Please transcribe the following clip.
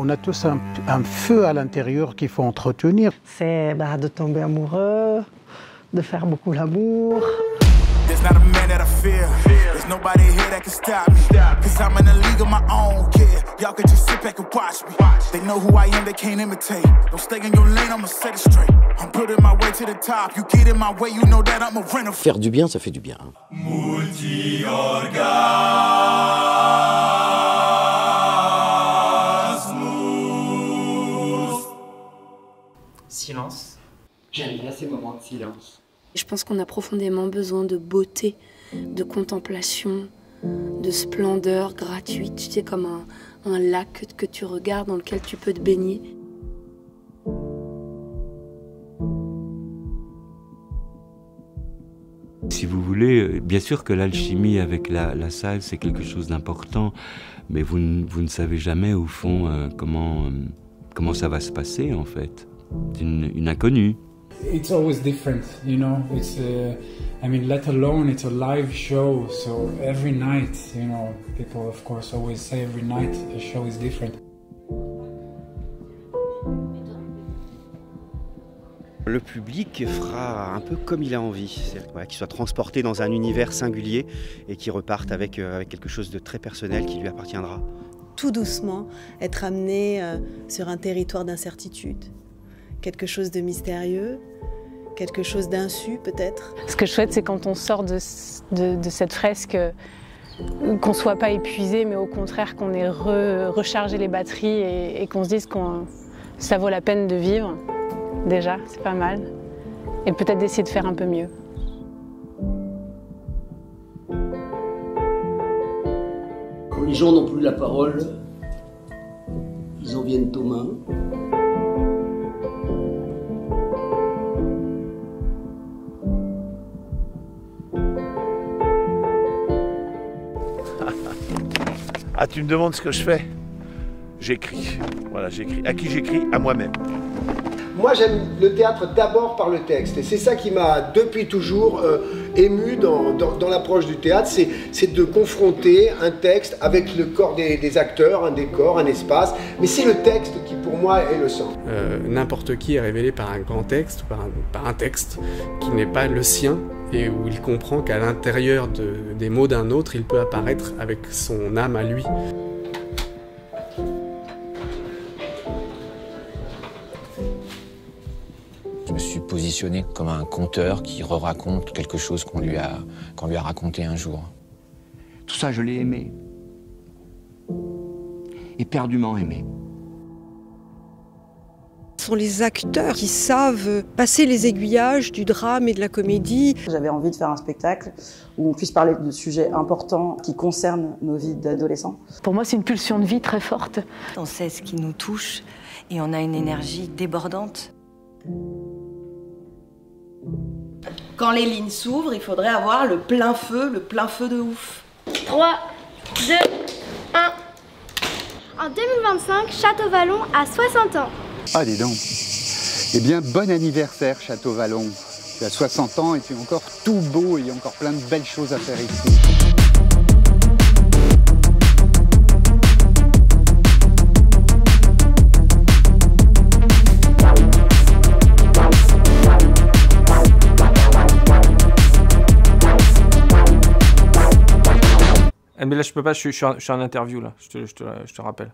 On a tous un feu à l'intérieur qu'il faut entretenir. C'est de tomber amoureux, de faire beaucoup l'amour. There's not a man that I fear. There's nobody here that can stop me. Cause I'm in a league of my own, yeah. Y'all can just sit back and watch me. They know who I am, they can't imitate. Don't stay in your lane, I'ma set it straight. I'm building my way to the top. You get in my way, you know that I'm a rental. Faire du bien, ça fait du bien. Silence. J'aime bien ces moments de silence. Je pense qu'on a profondément besoin de beauté, de contemplation, de splendeur gratuite, tu sais, comme un lac que tu regardes dans lequel tu peux te baigner. Si vous voulez, bien sûr que l'alchimie avec la salle, c'est quelque chose d'important, mais vous ne savez jamais, au fond, comment ça va se passer, en fait. C'est une inconnue. It's always different, you know. It's, let alone it's a live show, so every night, you know, people of course always say every night a show is different. Le public fera un peu comme il a envie, c'est-à-dire qu'il soit transporté dans un univers singulier et qu'il reparte avec quelque chose de très personnel qui lui appartiendra. Tout doucement, être amené sur un territoire d'incertitude, quelque chose de mystérieux, quelque chose d'insu peut-être. Ce que je souhaite, c'est quand on sort de cette fresque, qu'on ne soit pas épuisé, mais au contraire qu'on ait rechargé les batteries et qu'on se dise que ça vaut la peine de vivre. Déjà, c'est pas mal. Et peut-être d'essayer de faire un peu mieux. Quand les gens n'ont plus la parole, ils en viennent aux mains. Ah, tu me demandes ce que je fais? J'écris. Voilà, j'écris. À qui j'écris? À moi-même. Moi, j'aime le théâtre d'abord par le texte. Et c'est ça qui m'a, depuis toujours, ému dans l'approche du théâtre. C'est de confronter un texte avec le corps des acteurs, un décor, un espace. Mais c'est le texte qui, pour moi, est le centre. N'importe qui est révélé par un grand texte, par un texte qui n'est pas le sien, et où il comprend qu'à l'intérieur des mots d'un autre, il peut apparaître avec son âme à lui. Je me suis positionné comme un conteur qui re-raconte quelque chose qu'on lui a raconté un jour. Tout ça, je l'ai aimé. Éperdument aimé. Ce sont les acteurs qui savent passer les aiguillages du drame et de la comédie. J'avais envie de faire un spectacle où on puisse parler de sujets importants qui concernent nos vies d'adolescents. Pour moi, c'est une pulsion de vie très forte. On sait ce qui nous touche et on a une énergie débordante. Quand les lignes s'ouvrent, il faudrait avoir le plein feu de ouf. 3, 2, 1. En 2025, Château Vallon a 60 ans. Ah, dis donc. Eh bien, bon anniversaire, Château Vallon. Tu as 60 ans et tu es encore tout beau et il y a encore plein de belles choses à faire ici. Mais là, je peux pas, je suis en interview, là, je te rappelle.